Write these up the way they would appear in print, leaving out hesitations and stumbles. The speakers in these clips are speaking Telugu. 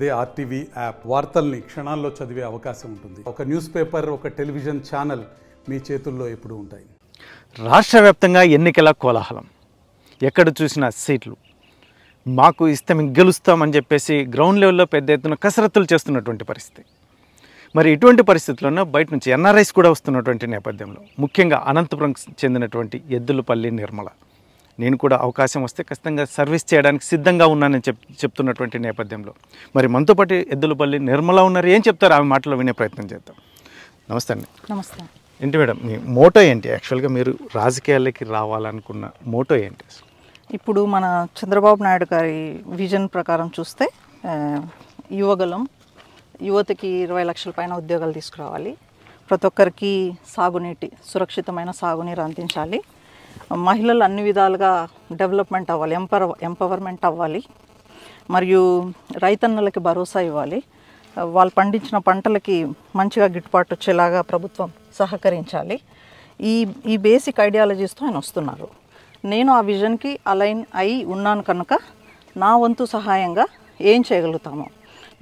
అదే ఆర్టీవీ యాప్ వార్తల్ని క్షణాల్లో చదివే అవకాశం ఉంటుంది. ఒక న్యూస్ పేపర్, ఒక టెలివిజన్ ఛానల్ మీ చేతుల్లో ఎప్పుడూ ఉంటాయి. రాష్ట్ర వ్యాప్తంగా ఎన్నికల కోలాహలం, ఎక్కడ చూసినా సీట్లు మాకు ఇస్తే మేము గెలుస్తామని చెప్పేసి గ్రౌండ్ లెవెల్లో పెద్ద ఎత్తున కసరత్తులు చేస్తున్నటువంటి పరిస్థితి. మరి ఇటువంటి పరిస్థితుల్లోనే బయట నుంచి ఎన్ఆర్ఐస్ కూడా వస్తున్నటువంటి నేపథ్యంలో ముఖ్యంగా అనంతపురం చెందినటువంటి ఎద్దులపల్లి నిర్మల, నేను కూడా అవకాశం వస్తే ఖచ్చితంగా సర్వీస్ చేయడానికి సిద్ధంగా ఉన్నానని చెప్తున్నటువంటి నేపథ్యంలో మరి మనతో పాటు ఎద్దులపల్లి నిర్మల ఉన్నారు. ఏం చెప్తారు ఆమె మాటలో వినే ప్రయత్నం చేద్దాం. నమస్తే అండి. నమస్తే. ఏంటి మేడం మీ మోటో ఏంటి? యాక్చువల్గా మీరు రాజకీయాలకి రావాలనుకున్న మోటో ఏంటి? ఇప్పుడు మన చంద్రబాబు నాయుడు గారి విజన్ ప్రకారం చూస్తే యువగలం, యువతకి 20 లక్షల పైన ఉద్యోగాలు తీసుకురావాలి, ప్రతి ఒక్కరికి సాగునీటి సురక్షితమైన సాగునీరు అందించాలి, మహిళలు అన్ని విధాలుగా డెవలప్మెంట్ అవ్వాలి, ఎంపవర్మెంట్ అవ్వాలి, మరియు రైతన్నలకి భరోసా ఇవ్వాలి, వాళ్ళు పండించిన పంటలకి మంచిగా గిట్టుబాటు వచ్చేలాగా ప్రభుత్వం సహకరించాలి. ఈ బేసిక్ ఐడియాలజీస్తో ఆయన వస్తున్నారు. నేను ఆ విజన్కి అలైన్ అయి ఉన్నాను కనుక నా వంతు సహాయంగా ఏం చేయగలుగుతాము.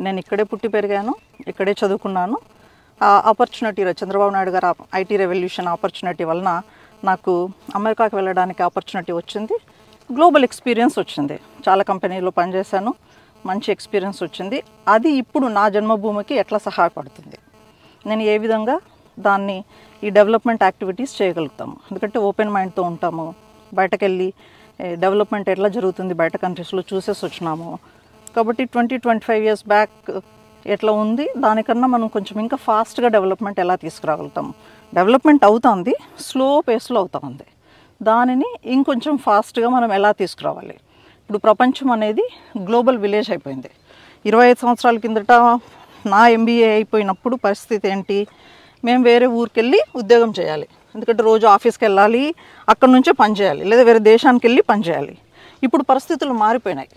నేను ఇక్కడే పుట్టి పెరిగాను, ఇక్కడే చదువుకున్నాను. ఆ ఆపర్చునిటీ చంద్రబాబు నాయుడు గారు ఐటీ రెవల్యూషన్ ఆపర్చునిటీ వలన నాకు అమెరికాకి వెళ్ళడానికి ఆపర్చునిటీ వచ్చింది, గ్లోబల్ ఎక్స్పీరియన్స్ వచ్చింది, చాలా కంపెనీలో పనిచేశాను, మంచి ఎక్స్పీరియన్స్ వచ్చింది. అది ఇప్పుడు నా జన్మభూమికి ఎట్లా సహాయపడుతుంది, నేను ఏ విధంగా దాన్ని ఈ డెవలప్మెంట్ యాక్టివిటీస్ చేయగలుగుతాము. ఎందుకంటే ఓపెన్ మైండ్తో ఉంటాము, బయటకెళ్ళి డెవలప్మెంట్ ఎట్లా జరుగుతుంది బయట కంట్రీస్లో చూసేసి వచ్చినాము. కాబట్టి 20-25 ఇయర్స్ బ్యాక్ ఎట్లా ఉంది దానికన్నా మనం కొంచెం ఇంకా ఫాస్ట్గా డెవలప్మెంట్ ఎలా తీసుకురాగలుగుతాము. డెవలప్మెంట్ అవుతుంది, స్లో పేస్లో అవుతుంది, దానిని ఇంకొంచెం ఫాస్ట్గా మనం ఎలా తీసుకురావాలి. ఇప్పుడు ప్రపంచం అనేది గ్లోబల్ విలేజ్ అయిపోయింది. 25 సంవత్సరాల కిందట నా MBA అయిపోయినప్పుడు పరిస్థితి ఏంటి, మేము వేరే ఊరికి వెళ్ళి ఉద్యోగం చేయాలి, ఎందుకంటే రోజు ఆఫీస్కి వెళ్ళాలి, అక్కడ నుంచే పని చేయాలి, లేదా వేరే దేశానికి వెళ్ళి పని చేయాలి. ఇప్పుడు పరిస్థితులు మారిపోయినాయి.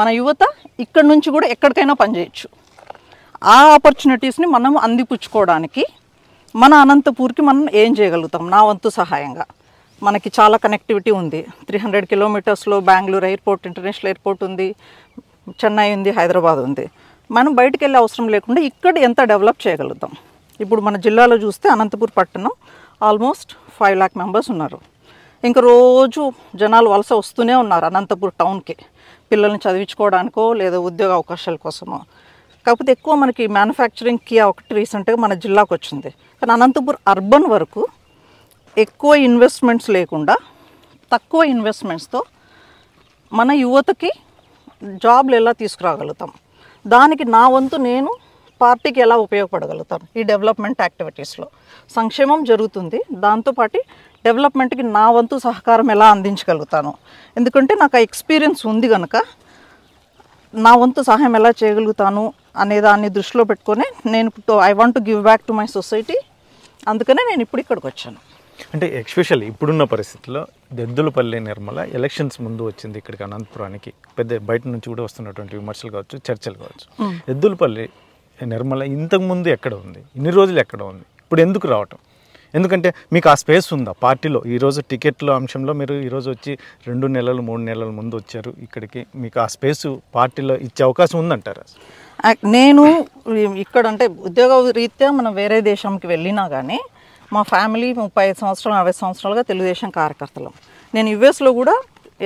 మన యువత ఇక్కడ నుంచి కూడా ఎక్కడికైనా పని చేయొచ్చు. ఆ ఆపర్చునిటీస్ని మనం అందిపుచ్చుకోవడానికి మన అనంతపూర్కి మనం ఏం చేయగలుగుతాం. నా వంతు సహాయంగా మనకి చాలా కనెక్టివిటీ ఉంది. 300 కిలోమీటర్స్లో బెంగళూరు ఎయిర్పోర్ట్, ఇంటర్నేషనల్ ఎయిర్పోర్ట్ ఉంది, చెన్నై ఉంది, హైదరాబాద్ ఉంది. మనం బయటికి వెళ్ళే అవసరం లేకుండా ఇక్కడ ఎంత డెవలప్ చేయగలుగుతాం. ఇప్పుడు మన జిల్లాలో చూస్తే అనంతపూర్ పట్టణం ఆల్మోస్ట్ 5 lakh మెంబర్స్ ఉన్నారు. ఇంకా రోజు జనాలు వలస వస్తూనే ఉన్నారు అనంతపూర్ టౌన్కి, పిల్లల్ని చదివించుకోవడానికో లేదా ఉద్యోగ అవకాశాల కోసమో. కాకపోతే ఎక్కువ మనకి మ్యానుఫ్యాక్చరింగ్కి ఒకటి రీసెంట్గా మన జిల్లాకు వచ్చింది. కానీ అనంతపూర్ అర్బన్ వరకు ఎక్కువ ఇన్వెస్ట్మెంట్స్ లేకుండా తక్కువ ఇన్వెస్ట్మెంట్స్తో మన యువతకి జాబ్లు ఎలా తీసుకురాగలుగుతాం, దానికి నా వంతు నేను పార్టీకి ఎలా ఉపయోగపడగలుగుతాను. ఈ డెవలప్మెంట్ యాక్టివిటీస్లో సంక్షేమం జరుగుతుంది, దాంతోపాటు డెవలప్మెంట్కి నా వంతు సహకారం ఎలా అందించగలుగుతాను. ఎందుకంటే నాకు ఆ ఎక్స్పీరియన్స్ ఉంది కనుక నా వంతు సహాయం ఎలా చేయగలుగుతాను అనే దాన్ని దృష్టిలో పెట్టుకొని నేను I want to give back to my society. అందుకనే నేను ఇప్పుడు ఇక్కడికి వచ్చాను. అంటే ఎస్పెషల్లీ ఇప్పుడున్న పరిస్థితుల్లో ఎద్దులపల్లి నిర్మల ఎలక్షన్స్ ముందు వచ్చింది ఇక్కడికి అనంతపురానికి, పెద్ద బయట నుంచి కూడా వస్తున్నటువంటి విమర్శలు కావచ్చు, చర్చలు కావచ్చు. ఎద్దులపల్లి నిర్మల ఇంతకుముందు ఎక్కడ ఉంది, ఇన్ని రోజులు ఎక్కడ ఉంది, ఇప్పుడు ఎందుకు రావటం? ఎందుకంటే మీకు ఆ స్పేస్ ఉందా పార్టీలో? ఈరోజు టికెట్ల అంశంలో మీరు ఈరోజు వచ్చి 2 నెలలు 3 నెలల ముందు వచ్చారు ఇక్కడికి, మీకు ఆ స్పేసు పార్టీలో ఇచ్చే అవకాశం ఉందంటారా? నేను ఇక్కడ అంటే ఉద్యోగ రీత్యా మనం వేరే దేశంకి వెళ్ళినా కానీ మా ఫ్యామిలీ 35 సంవత్సరాలు 40 సంవత్సరాలుగా తెలుగుదేశం కార్యకర్తలం. నేను యుఎస్లో కూడా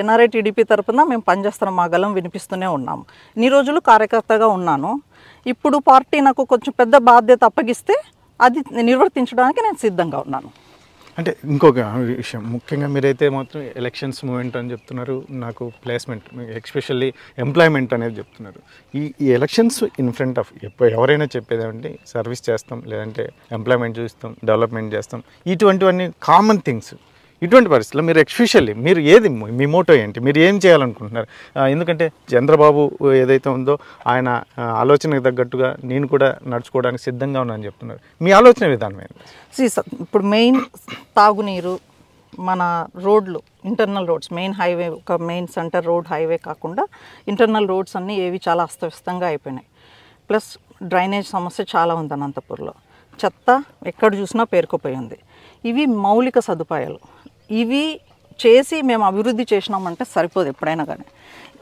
NRI TDP తరపున మేము పనిచేస్తున్నాం, మా గలం వినిపిస్తూనే ఉన్నాము. ఇన్ని రోజులు కార్యకర్తగా ఉన్నాను. ఇప్పుడు పార్టీ నాకు కొంచెం పెద్ద బాధ్యత అప్పగిస్తే అది నిర్వర్తించడానికి నేను సిద్ధంగా ఉన్నాను. అంటే ఇంకొక విషయం, ముఖ్యంగా మీరైతే మాత్రం ఎలక్షన్స్ మూమెంట్ అని చెప్తున్నారు, నాకు ప్లేస్మెంట్ ఎస్పెషల్లీ ఎంప్లాయ్మెంట్ అనేది చెప్తున్నారు. ఈ ఎలక్షన్స్ ఇన్ ఫ్రంట్ ఆఫ్ ఎవరైనా చెప్పేదేమంటే సర్వీస్ చేస్తాం, లేదంటే ఎంప్లాయ్మెంట్ చూస్తాం, డెవలప్మెంట్ చేస్తాం, ఇటువంటివన్నీ కామన్ థింగ్స్. ఇటువంటి పరిస్థితుల్లో మీరు ఎస్పెషల్లీ మీరు ఏది మీ మోటో ఏంటి, మీరు ఏం చేయాలనుకుంటున్నారు? ఎందుకంటే చంద్రబాబు ఏదైతే ఉందో ఆయన ఆలోచనకు తగ్గట్టుగా నేను కూడా నడుచుకోవడానికి సిద్ధంగా ఉన్నానని చెప్తున్నారు. మీ ఆలోచన విధానం ఏంటి? ఇప్పుడు మెయిన్ తాగునీరు, మన రోడ్లు, ఇంటర్నల్ రోడ్స్, మెయిన్ హైవే, ఒక మెయిన్ సెంటర్ రోడ్ హైవే కాకుండా ఇంటర్నల్ రోడ్స్ అన్నీ ఏవి చాలా అస్తవ్యస్తంగా అయిపోయినాయి. ప్లస్ డ్రైనేజ్ సమస్య చాలా ఉంది అనంతపూర్లో, చెత్త ఎక్కడ చూసినా పేరుకుపోయి ఉంది. ఇవి మౌలిక సదుపాయాలు, ఇవి చేసి మేము అభివృద్ధి చేసినామంటే సరిపోదు. ఎప్పుడైనా కానీ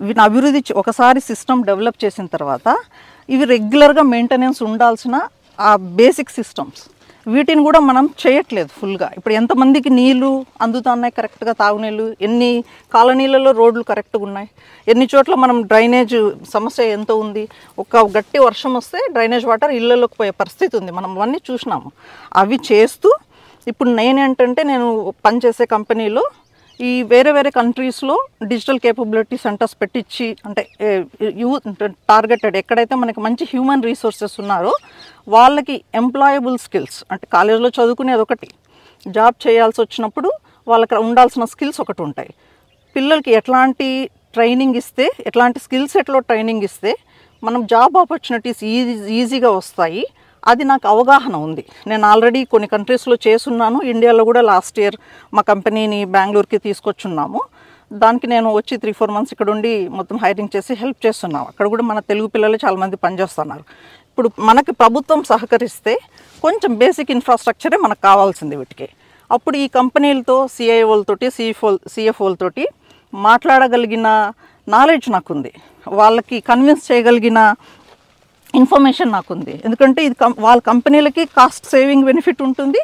వీటిని అభివృద్ధి ఒకసారి సిస్టమ్ డెవలప్ చేసిన తర్వాత ఇవి రెగ్యులర్గా మెయింటెనెన్స్ ఉండాల్సిన ఆ బేసిక్ సిస్టమ్స్, వీటిని కూడా మనం చేయట్లేదు ఫుల్గా. ఇప్పుడు ఎంతమందికి నీళ్లు అందుతున్నాయి కరెక్ట్గా, తాగునీళ్ళు, ఎన్ని కాలనీలలో రోడ్లు కరెక్ట్గా ఉన్నాయి, ఎన్ని చోట్ల మనం డ్రైనేజ్ సమస్య ఎంత ఉంది. ఒక గట్టి వర్షం వస్తే డ్రైనేజ్ వాటర్ ఇళ్ళలోకి పోయే పరిస్థితి ఉంది, మనం అవన్నీ చూసినాము. అవి చేస్తూ ఇప్పుడు నేనేంటంటే నేను పనిచేసే కంపెనీలో ఈ వేరే వేరే కంట్రీస్లో డిజిటల్ కేపబిలిటీ సెంటర్స్ పెట్టించి, అంటే యూత్ టార్గెటెడ్ ఎక్కడైతే మనకి మంచి హ్యూమన్ రీసోర్సెస్ ఉన్నారో వాళ్ళకి ఎంప్లాయబుల్ స్కిల్స్, అంటే కాలేజ్లో చదువుకునేది ఒకటి, జాబ్ చేయాల్సి వచ్చినప్పుడు వాళ్ళకి ఉండాల్సిన స్కిల్స్ ఒకటి ఉంటాయి. పిల్లలకి ఎట్లాంటి ట్రైనింగ్ ఇస్తే, ఎట్లాంటి స్కిల్ సెట్లో ట్రైనింగ్ ఇస్తే మనం జాబ్ ఆపర్చునిటీస్ ఈజీగా వస్తాయి, అది నాకు అవగాహన ఉంది. నేను ఆల్రెడీ కొన్ని కంట్రీస్లో చేసున్నాను. ఇండియాలో కూడా లాస్ట్ ఇయర్ మా కంపెనీని బెంగళూరుకి తీసుకొచ్చున్నాము. దానికి నేను వచ్చి 3-4 months ఇక్కడ ఉండి మొత్తం హైరింగ్ చేసి హెల్ప్ చేస్తున్నాము. అక్కడ కూడా మన తెలుగు పిల్లలు చాలామంది పనిచేస్తున్నారు. ఇప్పుడు మనకి ప్రభుత్వం సహకరిస్తే కొంచెం బేసిక్ ఇన్ఫ్రాస్ట్రక్చరే మనకు కావాల్సింది వీటికి. అప్పుడు ఈ కంపెనీలతో సిఐఓలతోటి సిఎఫ్ఓలతోటి మాట్లాడగలిగిన నాలెడ్జ్ నాకుంది, వాళ్ళకి కన్విన్స్ చేయగలిగిన ఇన్ఫర్మేషన్ నాకుంది. ఎందుకంటే ఇది వాళ్ళ కంపెనీలకి కాస్ట్ సేవింగ్ బెనిఫిట్ ఉంటుంది,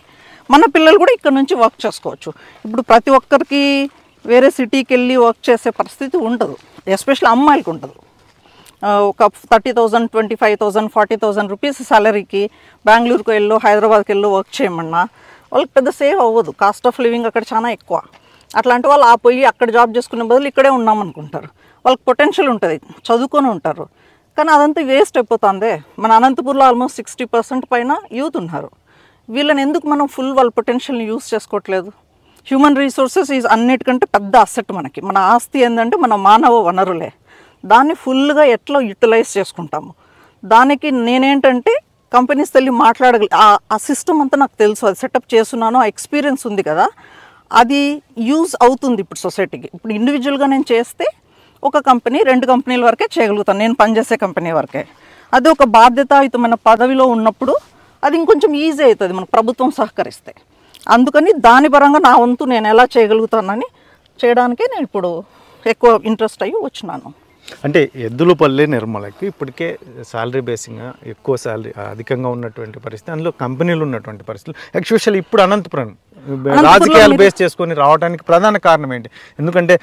మన పిల్లలు కూడా ఇక్కడ నుంచి వర్క్ చేసుకోవచ్చు. ఇప్పుడు ప్రతి ఒక్కరికి వేరే సిటీకి వెళ్ళి వర్క్ చేసే పరిస్థితి ఉండదు, ఎస్పెషల్లీ అమ్మాయిలకు ఉండదు. ఒక 30,000, 25,000, 40,000 రూపీస్ సాలరీకి బెంగళూరుకు వెళ్ళో హైదరాబాద్కి వెళ్ళో వర్క్ చేయమన్నా వాళ్ళకి పెద్ద సేవ్ అవ్వదు. కాస్ట్ ఆఫ్ లివింగ్ అక్కడ చాలా ఎక్కువ. అట్లాంటి వాళ్ళు ఆ పోయి అక్కడ జాబ్ చేసుకునే బదులు ఇక్కడే ఉన్నామనుకుంటారు. వాళ్ళకి పొటెన్షియల్ ఉంటుంది, చదువుకొని ఉంటారు, కానీ అదంతా వేస్ట్ అయిపోతుంది. మన అనంతపూర్లో ఆల్మోస్ట్ 60% పైన యూత్ ఉన్నారు. వీళ్ళని ఎందుకు మనం ఫుల్ వాళ్ళ పొటెన్షియల్ని యూజ్ చేసుకోవట్లేదు? హ్యూమన్ రీసోర్సెస్ ఈజ్ అన్నిటికంటే పెద్ద అసెట్ మనకి. మన ఆస్తి ఏంటంటే మన మానవ వనరులే. దాన్ని ఫుల్గా ఎట్లా యూటిలైజ్ చేసుకుంటాము. దానికి నేనేంటంటే కంపెనీస్ వెళ్ళి మాట్లాడగలి ఆ సిస్టమ్ అంతా నాకు తెలుసు, అది సెటప్ చేస్తున్నాను, ఆ ఎక్స్పీరియన్స్ ఉంది కదా, అది యూజ్ అవుతుంది ఇప్పుడు సొసైటీకి. ఇప్పుడు ఇండివిజువల్గా నేను చేస్తే ఒక కంపెనీ 2 కంపెనీల వరకే చేయగలుగుతాను, నేను పనిచేసే కంపెనీ వరకే. అది ఒక బాధ్యతాయుతమైన పదవిలో ఉన్నప్పుడు అది ఇంకొంచెం ఈజీ అవుతుంది మనకు ప్రభుత్వం సహకరిస్తే. అందుకని దాని పరంగా నా వంతు నేను ఎలా చేయగలుగుతానని చేయడానికే నేను ఇప్పుడు ఎక్కువ ఇంట్రెస్ట్ అయ్యి వచ్చినాను. అంటే ఎద్దులపల్లి నిర్మలకి ఇప్పటికే శాలరీ బేసింగ్గా ఎక్కువ శాలరీ అధికంగా ఉన్నటువంటి పరిస్థితి, అందులో కంపెనీలు ఉన్నటువంటి పరిస్థితులు, ఎస్పెషల్లీ ఇప్పుడు అనంతపురం రాజకీయాలు బేస్ చేసుకొని రావడానికి ప్రధాన కారణం ఏంటి? ఎందుకంటే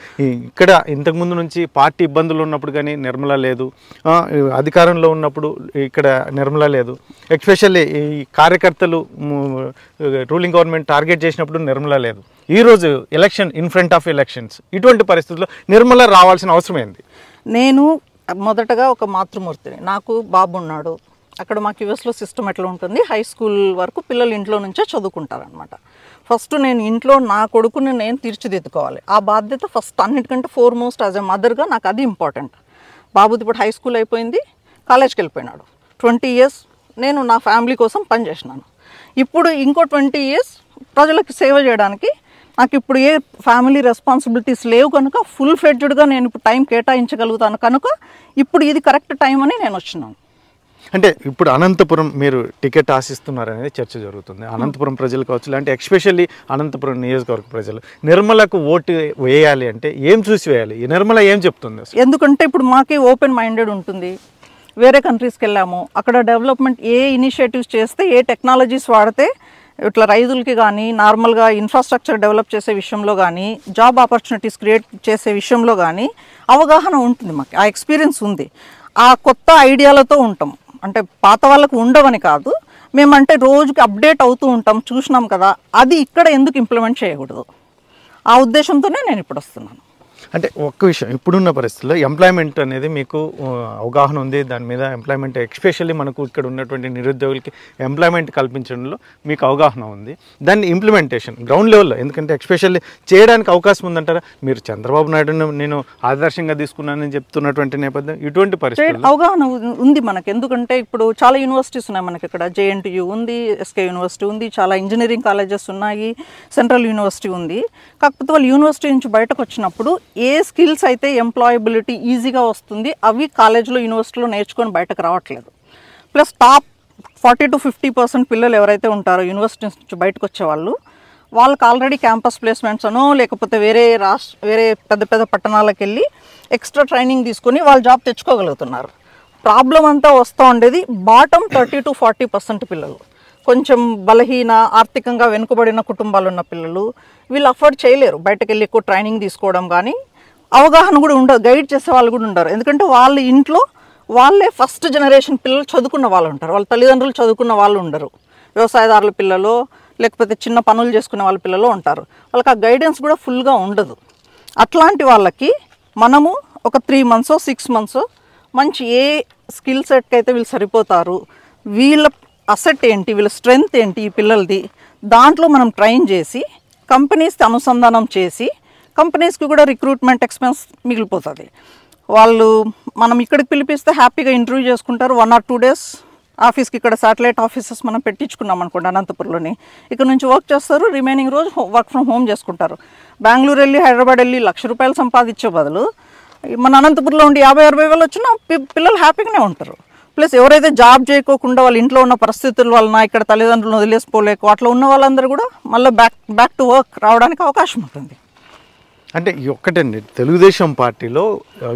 ఇక్కడ ఇంతకుముందు నుంచి పార్టీ ఇబ్బందులు ఉన్నప్పుడు కానీ నిర్మల లేదు, అధికారంలో ఉన్నప్పుడు ఇక్కడ నిర్మల లేదు, ఎస్పెషల్లీ ఈ కార్యకర్తలు రూలింగ్ గవర్నమెంట్ టార్గెట్ చేసినప్పుడు నిర్మల లేదు. ఈరోజు election in front of elections, ఇటువంటి పరిస్థితుల్లో నిర్మల రావాల్సిన అవసరం ఏంది? నేను మొదటగా ఒక మాతృమూర్తిని, నాకు బాబు ఉన్నాడు. అక్కడ మాకు యూఎస్లో సిస్టమ్ ఎట్లా ఉంటుంది, హై స్కూల్ వరకు పిల్లలు ఇంట్లో నుంచే చదువుకుంటారనమాట. ఫస్ట్ నేను ఇంట్లో నా కొడుకుని నేను తీర్చిదిద్దుకోవాలి, ఆ బాధ్యత ఫస్ట్ అన్నిటికంటే ఫోర్మోస్ట్ యాజ్ ఎ మదర్గా నాకు అది ఇంపార్టెంట్. బాబుది ఇప్పుడు హై స్కూల్ అయిపోయింది, కాలేజ్కి వెళ్ళిపోయినాడు. 20 years నేను నా ఫ్యామిలీ కోసం పనిచేసినాను. ఇప్పుడు ఇంకో 20 years ప్రజలకు సేవ చేయడానికి నాకు ఇప్పుడు ఏ ఫ్యామిలీ రెస్పాన్సిబిలిటీస్ లేవు కనుక ఫుల్ ఫ్లెడ్జ్డ్గా నేను ఇప్పుడు టైం కేటాయించగలుగుతాను కనుక ఇప్పుడు ఇది కరెక్ట్ టైం అని నేను వచ్చినాను. అంటే ఇప్పుడు అనంతపురం మీరు టికెట్ ఆశిస్తున్నారనేది చర్చ జరుగుతుంది. అనంతపురం ప్రజలు కావచ్చు, అంటే ఎస్పెషల్లీ అనంతపురం నియోజకవర్గ ప్రజలు నిర్మలకు ఓటు వేయాలి అంటే ఏం చూసి వేయాలి? ఈ నిర్మల ఏం చెప్తుంది? ఎందుకంటే ఇప్పుడు మాకే ఓపెన్ మైండెడ్ ఉంటుంది. వేరే కంట్రీస్కి వెళ్ళాము, అక్కడ డెవలప్మెంట్ ఏ ఇనిషియేటివ్స్ చేస్తే, ఏ టెక్నాలజీస్ వాడితే ఇట్లా రైతులకి కానీ నార్మల్గా ఇన్ఫ్రాస్ట్రక్చర్ డెవలప్ చేసే విషయంలో కానీ జాబ్ ఆపర్చునిటీస్ క్రియేట్ చేసే విషయంలో కానీ అవగాహన ఉంటుంది. మాకు ఆ ఎక్స్పీరియన్స్ ఉంది. ఆ కొత్త ఐడియాలతో ఉంటాం, అంటే పాత వాళ్ళకు ఉండవని కాదు, మేమంటే రోజుకి అప్డేట్ అవుతూ ఉంటాం, చూసినాం కదా, అది ఇక్కడ ఎందుకు ఇంప్లిమెంట్ చేయకూడదు, ఆ ఉద్దేశంతోనే నేను ఇప్పుడు వస్తున్నాను. అంటే ఒక్క విషయం, ఇప్పుడున్న పరిస్థితుల్లో ఎంప్లాయ్మెంట్ అనేది మీకు అవగాహన ఉంది, దాని మీద ఎంప్లాయ్మెంట్ ఎస్పెషల్లీ మనకు ఇక్కడ ఉన్నటువంటి నిరుద్యోగులకి ఎంప్లాయ్మెంట్ కల్పించడంలో మీకు అవగాహన ఉంది. దాన్ని ఇంప్లిమెంటేషన్ గ్రౌండ్ లెవెల్లో, ఎందుకంటే ఎస్పెషల్లీ చేయడానికి అవకాశం ఉందంటారా? మీరు చంద్రబాబు నాయుడును నేను ఆదర్శంగా తీసుకున్నానని చెప్తున్నటువంటి నేపథ్యం, ఇటువంటి పరిస్థితుల్లో అవగాహన ఉంది మనకు. ఎందుకంటే ఇప్పుడు చాలా యూనివర్సిటీస్ ఉన్నాయి మనకి, ఇక్కడ JNTU ఉంది, SK యూనివర్సిటీ ఉంది, చాలా ఇంజనీరింగ్ కాలేజెస్ ఉన్నాయి, సెంట్రల్ యూనివర్సిటీ ఉంది. కాకపోతే వాళ్ళు యూనివర్సిటీ నుంచి బయటకు వచ్చినప్పుడు ఏ స్కిల్స్ అయితే ఎంప్లాయబిలిటీ ఈజీగా వస్తుంది అవి కాలేజ్లో యూనివర్సిటీలో నేర్చుకొని బయటకు రావట్లేదు. ప్లస్ టాప్ 40 to 50% పిల్లలు ఎవరైతే ఉంటారో యూనివర్సిటీ నుంచి బయటకు వచ్చేవాళ్ళు, వాళ్ళకి ఆల్రెడీ క్యాంపస్ ప్లేస్మెంట్స్ అనో లేకపోతే వేరే పెద్ద పెద్ద పట్టణాలకు వెళ్ళి ఎక్స్ట్రా ట్రైనింగ్ తీసుకొని వాళ్ళు జాబ్ తెచ్చుకోగలుగుతున్నారు. ప్రాబ్లం అంతా వస్తూ ఉండేది బాటమ్ 30 to 40% పిల్లలు, కొంచెం బలహీన ఆర్థికంగా వెనుకబడిన కుటుంబాలు ఉన్న పిల్లలు, వీళ్ళు అఫోర్డ్ చేయలేరు బయటకు వెళ్ళి ఎక్కువ ట్రైనింగ్ తీసుకోవడం, కానీ అవగాహన కూడా ఉండదు, గైడ్ చేసే వాళ్ళు కూడా ఉండరు. ఎందుకంటే వాళ్ళ ఇంట్లో వాళ్ళే ఫస్ట్ జనరేషన్ పిల్లలు చదువుకున్న వాళ్ళు ఉంటారు, వాళ్ళ తల్లిదండ్రులు చదువుకున్న వాళ్ళు ఉండరు, వ్యవసాయదారుల పిల్లలు లేకపోతే చిన్న పనులు చేసుకునే వాళ్ళ పిల్లలు ఉంటారు, వాళ్ళకి ఆ గైడెన్స్ కూడా ఫుల్గా ఉండదు. అట్లాంటి వాళ్ళకి మనము ఒక 3 months 6 months మంచి ఏ స్కిల్ సెట్కి అయితే వీళ్ళు సరిపోతారు, వీళ్ళ అసెట్ ఏంటి, వీళ్ళ స్ట్రెంగ్త్ ఏంటి ఈ పిల్లలది, దాంట్లో మనం ట్రైన్ చేసి కంపెనీస్కి అనుసంధానం చేసి కంపెనీస్కి కూడా రిక్రూట్మెంట్ ఎక్స్పెన్స్ మిగిలిపోతుంది. వాళ్ళు మనం ఇక్కడికి పిలిపిస్తే హ్యాపీగా ఇంటర్వ్యూ చేసుకుంటారు, 1 or 2 days ఆఫీస్కి, ఇక్కడ శాటిలైట్ ఆఫీసెస్ మనం పెట్టించుకున్నాం అనుకోండి అనంతపురంలోని, ఇక్కడ నుంచి వర్క్ చేస్తారు, రిమైనింగ్ రోజు వర్క్ ఫ్రమ్ హోమ్ చేసుకుంటారు. బెంగళూరు వెళ్ళి హైదరాబాద్ వెళ్ళి ₹1,00,000 సంపాదించే బదులు మన అనంతపురంలో ఉండి 50-60 వేలు వచ్చినా పిల్లలు హ్యాపీగానే ఉంటారు. ప్లస్ ఎవరైతే జాబ్ చేయకోకుండా వాళ్ళ ఇంట్లో ఉన్న పరిస్థితుల వలన ఇక్కడ తల్లిదండ్రులను వదిలేసిపోలేక అట్లా ఉన్న వాళ్ళందరూ కూడా మళ్ళీ బ్యాక్ టు వర్క్ రావడానికి అవకాశం ఉంటుంది. అంటే ఒక్కటండి, తెలుగుదేశం పార్టీలో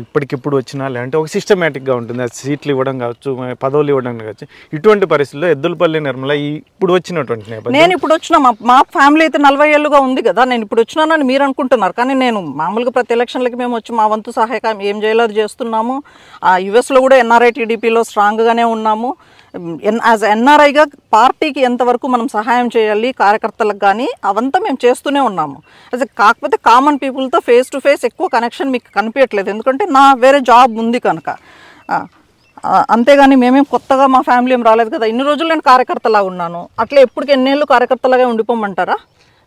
ఇప్పటికిప్పుడు వచ్చినా లేదంటే ఒక సిస్టమేటిక్గా ఉంటుంది, అది సీట్లు ఇవ్వడం కావచ్చు, పదవులు ఇవ్వడం కావచ్చు. ఇటువంటి పరిస్థితుల్లో ఎద్దులపల్లి నిర్మల ఇప్పుడు వచ్చినటువంటి నేపథ్యం, నేను ఇప్పుడు వచ్చిన మా ఫ్యామిలీ అయితే 40 ఏళ్ళుగా ఉంది కదా, నేను ఇప్పుడు వచ్చినానని మీరు అనుకుంటున్నారు, కానీ నేను మామూలుగా ప్రతి ఎలక్షన్లకి మేము వచ్చి మా వంతు సహాయకం ఏం చేయాలో చేస్తున్నాము. యుఎస్లో కూడా ఎన్ఆర్ఐ టీడీపీలో స్ట్రాంగ్గానే ఉన్నాము. యాజ్ ఎన్ఆర్ఐగా పార్టీకి ఎంతవరకు మనం సహాయం చేయాలి కార్యకర్తలకు కానీ అవంతా మేము చేస్తూనే ఉన్నాము. అదే కాకపోతే కామన్ పీపుల్తో ఫేస్ టు ఫేస్ ఎక్కువ కనెక్షన్ మీకు కనిపించట్లేదు, ఎందుకంటే నా వేరే జాబ్ ఉంది కనుక. అంతేగాని మేమేం కొత్తగా మా ఫ్యామిలీ ఏం రాలేదు కదా, ఇన్ని రోజులు నేను కార్యకర్తలాగా ఉన్నాను, అట్లా ఎప్పటికి ఎన్నేళ్ళు కార్యకర్తలాగా ఉండిపోమంటారా?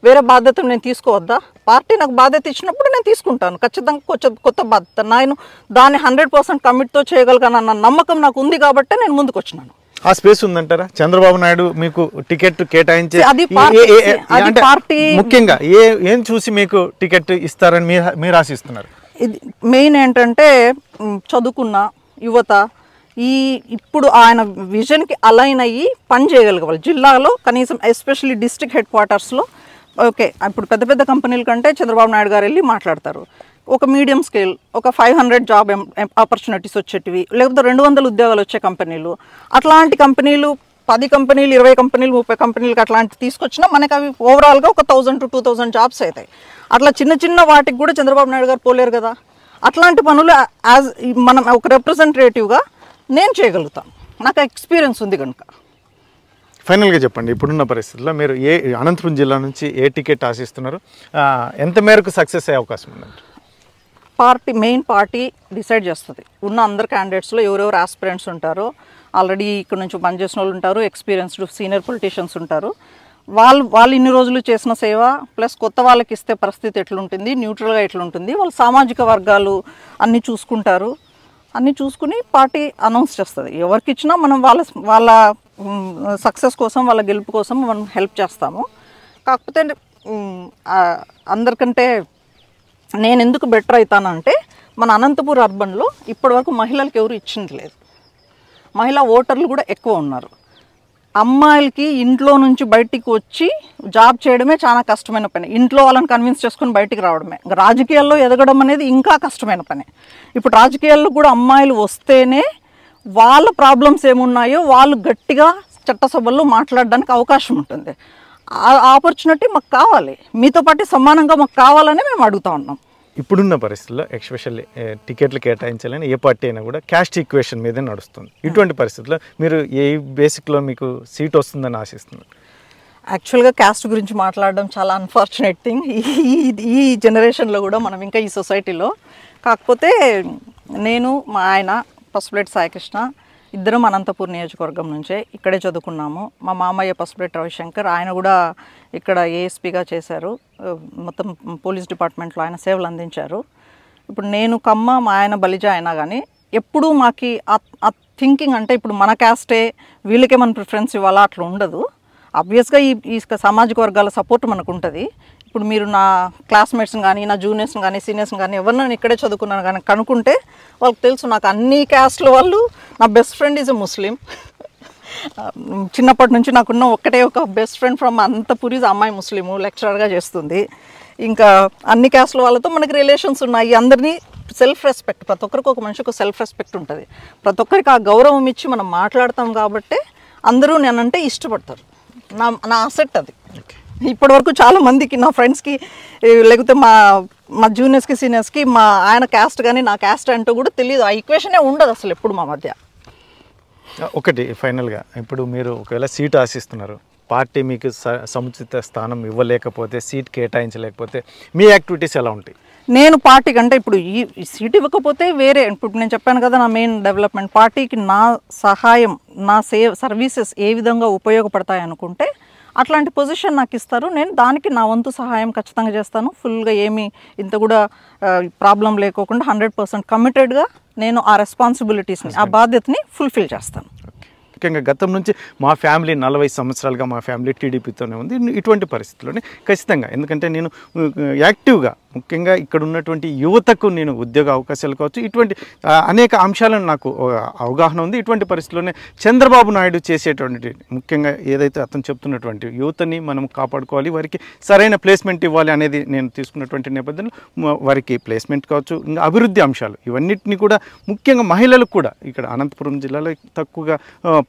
వేరే బాధ్యత నేను తీసుకోవద్దా? పార్టీ నాకు బాధ్యత ఇచ్చినప్పుడు నేను తీసుకుంటాను, ఖచ్చితంగా కొత్త బాధ్యత. నేను దాన్ని 100% కమిట్తో చేయగలిగానన్న నమ్మకం నాకు ఉంది కాబట్టి నేను ముందుకు వచ్చినాను. ఆ స్పేస్ ఉందంటారా? చంద్రబాబు నాయుడు మీకు టికెట్ కేటాయించే పార్టీ ముఖ్యంగా ఏం చూసి మీకు టికెట్ ఇస్తారని మీరు ఆశిస్తున్నారు? ఇది మెయిన్ ఏంటంటే చదువుకున్న యువత ఇప్పుడు ఆయన విజన్కి అలైన్ అయ్యి పని చేయగలగాలి జిల్లాలో, కనీసం ఎస్పెషల్లీ డిస్ట్రిక్ట్ హెడ్ క్వార్టర్స్లో. ఓకే, ఇప్పుడు పెద్ద పెద్ద కంపెనీల కంటే చంద్రబాబు నాయుడు గారు వెళ్ళి మాట్లాడతారు, ఒక మీడియం స్కేల్ ఒక 500 జాబ్ ఆపర్చునిటీస్ వచ్చేటివి, లేకపోతే 200 ఉద్యోగాలు వచ్చే కంపెనీలు, అట్లాంటి కంపెనీలు 10 కంపెనీలు 20 కంపెనీలు 30 కంపెనీలకు అట్లాంటి తీసుకొచ్చినా మనకి అవి ఓవరాల్గా ఒక 1000 to 2000 జాబ్స్ అవుతాయి. అట్లా చిన్న చిన్న వాటికి కూడా చంద్రబాబు నాయుడు గారు పోలేరు కదా. అట్లాంటి పనులు యాజ్ మనం ఒక రిప్రజెంటేటివ్గా నేను చేయగలుగుతాను, నాకు ఎక్స్పీరియన్స్ ఉంది కనుక. ఫైనల్గా చెప్పండి, ఇప్పుడున్న పరిస్థితుల్లో మీరు అనంతపురం జిల్లా నుంచి ఏ టికెట్ ఆశిస్తున్నారు, ఎంత మేరకు సక్సెస్ అయ్యే అవకాశం ఉందండి? మెయిన్ పార్టీ డిసైడ్ చేస్తుంది. ఉన్న అందరు క్యాండిడేట్స్లో ఎవరెవరు ఆస్పిరెంట్స్ ఉంటారో, ఆల్రెడీ ఇక్కడ నుంచి పనిచేసిన వాళ్ళు ఉంటారు, ఎక్స్పీరియన్స్డ్ సీనియర్ పొలిటీషియన్స్ ఉంటారు, వాళ్ళు ఇన్ని రోజులు చేసిన సేవ ప్లస్ కొత్త వాళ్ళకి ఇస్తే పరిస్థితి ఎట్లుంటుంది, న్యూట్రల్గా ఎట్లుంటుంది, వాళ్ళ సామాజిక వర్గాలు అన్నీ చూసుకుంటారు. అన్నీ చూసుకుని పార్టీ అనౌన్స్ చేస్తుంది. ఎవరికి ఇచ్చినా మనం వాళ్ళ సక్సెస్ కోసం, వాళ్ళ గెలుపు కోసం మనం హెల్ప్ చేస్తాము. కాకపోతే అందరికంటే నేను ఎందుకు బెటర్ అవుతానంటే, మన అనంతపూర్ అర్బన్లో ఇప్పటివరకు మహిళలకు ఎవరు ఇచ్చింది లేదు. మహిళా ఓటర్లు కూడా ఎక్కువ ఉన్నారు. అమ్మాయిలకి ఇంట్లో నుంచి బయటికి వచ్చి జాబ్ చేయడమే చాలా కష్టమైన పని, ఇంట్లో వాళ్ళని కన్విన్స్ చేసుకుని బయటికి రావడమే. రాజకీయాల్లో ఎదగడం అనేది ఇంకా కష్టమైన పని. ఇప్పుడు రాజకీయాల్లో కూడా అమ్మాయిలు వస్తేనే వాళ్ళ ప్రాబ్లమ్స్ ఏమున్నాయో వాళ్ళు గట్టిగా చట్టసభల్లో మాట్లాడడానికి అవకాశం ఉంటుంది. ఆ ఆపర్చునిటీ మాకు కావాలి, మీతో పాటు సమానంగా మాకు కావాలని మేము అడుగుతా ఉన్నాం. ఇప్పుడున్న పరిస్థితుల్లో ఎస్పెషల్లీ టికెట్లు కేటాయించాలని ఏ పార్టీ అయినా కూడా క్యాస్ట్ ఈక్వేషన్ మీదే నడుస్తుంది. ఇటువంటి పరిస్థితుల్లో మీరు ఏ బేసిక్లో మీకు సీట్ వస్తుందని ఆశిస్తున్నారు? యాక్చువల్గా క్యాస్ట్ గురించి మాట్లాడడం చాలా అన్ఫార్చునేట్ థింగ్ ఈ జనరేషన్లో కూడా, మనం ఇంకా ఈ సొసైటీలో. కాకపోతే నేను మా ఆయన పసుపులేటి సాయికృష్ణ ఇద్దరం అనంతపూర్ నియోజకవర్గం నుంచే, ఇక్కడే చదువుకున్నాము. మా మామయ్య పసుపులేటి రవిశంకర్, ఆయన కూడా ఇక్కడ ఏఎస్పీగా చేశారు, మొత్తం పోలీస్ డిపార్ట్మెంట్లో ఆయన సేవలు అందించారు. ఇప్పుడు నేను కమ్మ, మా ఆయన బలిజ అయినా కానీ ఎప్పుడూ మాకు ఆ థింకింగ్ అంటే ఇప్పుడు మన క్యాస్టే వీళ్ళకే మన ప్రిఫరెన్స్ ఇవ్వాలా అట్లా ఉండదు. ఆబ్వియస్గా ఈ సామాజిక వర్గాల సపోర్ట్ మనకు ఉంటుంది. ఇప్పుడు మీరు నా క్లాస్మేట్స్ని కానీ, నా జూనియర్స్ని కానీ, సీనియర్స్ని కానీ ఎవరినైనా నేను ఇక్కడే చదువుకున్నాను కానీ కనుక్కుంటే వాళ్ళకి తెలుసు నాకు అన్ని క్యాస్ట్ల వాళ్ళు. నా బెస్ట్ ఫ్రెండ్ ఈజ్ ఎ ముస్లిం, చిన్నప్పటి నుంచి నాకున్న ఒక్కటే ఒక బెస్ట్ ఫ్రెండ్ ఫ్రమ్ అనంతపురి, ఆ అమ్మాయి ముస్లిము, లెక్చరర్గా చేస్తుంది. ఇంకా అన్ని క్యాస్ట్ల వాళ్ళతో మనకి రిలేషన్స్ ఉన్నాయి. అందరినీ సెల్ఫ్ రెస్పెక్ట్, ప్రతి ఒక్కరికి ఒక మనిషికి ఒక సెల్ఫ్ రెస్పెక్ట్ ఉంటుంది. ప్రతి ఒక్కరికి ఆ గౌరవం ఇచ్చి మనం మాట్లాడతాం కాబట్టి అందరూ నేనంటే ఇష్టపడతారు. నా అసెట్ అది. ఇప్పటివరకు చాలా మందికి, నా ఫ్రెండ్స్కి, లేకపోతే మా జూనియర్స్కి, సీనియర్స్కి మా ఆయన క్యాస్ట్ కానీ నా క్యాస్ట్ అంటూ కూడా తెలియదు. ఆ ఈక్వేషనే ఉండదు అసలు ఎప్పుడు మా మధ్య. ఒకటి ఫైనల్గా, ఇప్పుడు మీరు ఒకవేళ సీట్ ఆశిస్తున్నారు, పార్టీ మీకు సముచిత స్థానం ఇవ్వలేకపోతే, సీట్ కేటాయించలేకపోతే మీ యాక్టివిటీస్ ఎలా ఉంటాయి? నేను పార్టీ కంటే ఇప్పుడు ఈ సీట్ ఇవ్వకపోతే వేరే, ఇప్పుడు నేను చెప్పాను కదా నా మెయిన్ డెవలప్మెంట్, పార్టీకి నా సహాయం, నా సర్వీసెస్ ఏ విధంగా ఉపయోగపడతాయి అనుకుంటే అట్లాంటి పొజిషన్ నాకు ఇస్తారు. నేను దానికి నా వంతు సహాయం ఖచ్చితంగా చేస్తాను. ఫుల్గా ఏమీ ఇంత కూడా ప్రాబ్లం లేకోకుండా 100% కమిటెడ్గా నేను ఆ రెస్పాన్సిబిలిటీస్ని, ఆ బాధ్యతని ఫుల్ఫిల్ చేస్తాను. ముఖ్యంగా గతం నుంచి మా ఫ్యామిలీ 40 సంవత్సరాలుగా మా ఫ్యామిలీ టీడీపీతోనే ఉంది. ఇటువంటి పరిస్థితుల్లోనే ఖచ్చితంగా, ఎందుకంటే నేను యాక్టివ్గా ముఖ్యంగా ఇక్కడ ఉన్నటువంటి యువతకు నేను ఉద్యోగ అవకాశాలు కావచ్చు, ఇటువంటి అనేక అంశాలను నాకు అవగాహన ఉంది. ఇటువంటి పరిస్థితుల్లోనే చంద్రబాబు నాయుడు చేసేటువంటి, ముఖ్యంగా ఏదైతే అతను చెప్తున్నటువంటి యువతని మనం కాపాడుకోవాలి, వారికి సరైన ప్లేస్మెంట్ ఇవ్వాలి అనేది నేను తీసుకున్నటువంటి నేపథ్యంలో వారికి ప్లేస్మెంట్ కావచ్చు, ఇంకా అభివృద్ధి అంశాలు, ఇవన్నిటిని కూడా ముఖ్యంగా మహిళలకు కూడా ఇక్కడ అనంతపురం జిల్లాలో తక్కువగా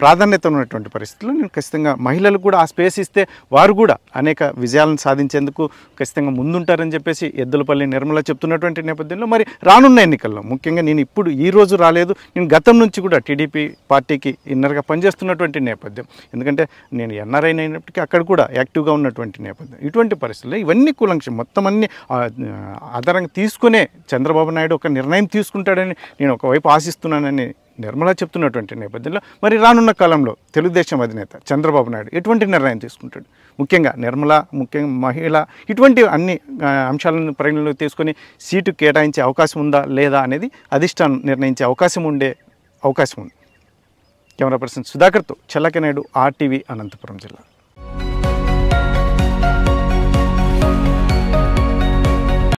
ప్రాధాన్యత ఉన్నటువంటి పరిస్థితుల్లో నేను ఖచ్చితంగా మహిళలకు కూడా ఆ స్పేస్ ఇస్తే వారు కూడా అనేక విజయాలను సాధించేందుకు ఖచ్చితంగా ముందుంటారని చెప్పేసి ఎద్దులపల్లి నిర్మల చెప్తున్నటువంటి నేపథ్యంలో, మరి రానున్న ఎన్నికల్లో ముఖ్యంగా నేను ఇప్పుడు ఈ రోజు రాలేదు, నేను గతం నుంచి కూడా టీడీపీ పార్టీకి ఇన్నర్గా పనిచేస్తున్నటువంటి నేపథ్యం, ఎందుకంటే నేను ఎన్ఆర్ఐ అయినప్పటికీ అక్కడ కూడా యాక్టివ్గా ఉన్నటువంటి నేపథ్యం. ఇటువంటి పరిస్థితుల్లో ఇవన్నీ కూలంక్షం మొత్తం అన్ని ఆధారంగా తీసుకునే చంద్రబాబు నాయుడు ఒక నిర్ణయం తీసుకుంటాడని నేను ఒకవైపు ఆశిస్తున్నానని నిర్మల చెప్తున్నటువంటి నేపథ్యంలో, మరి రానున్న కాలంలో తెలుగుదేశం అధినేత చంద్రబాబు నాయుడు ఎటువంటి నిర్ణయం తీసుకుంటాడు? ముఖ్యంగా నిర్మల, ముఖ్యంగా మహిళ, ఇటువంటి అన్ని అంశాలను పరిగణలోకి తీసుకొని సీటు కేటాయించే అవకాశం ఉందా లేదా అనేది అధిష్టానం నిర్ణయించే అవకాశం ఉంది. కెమెరా పర్సన్ సుధాకర్తో చల్లకెనాయుడు, RTV, అనంతపురం జిల్లా.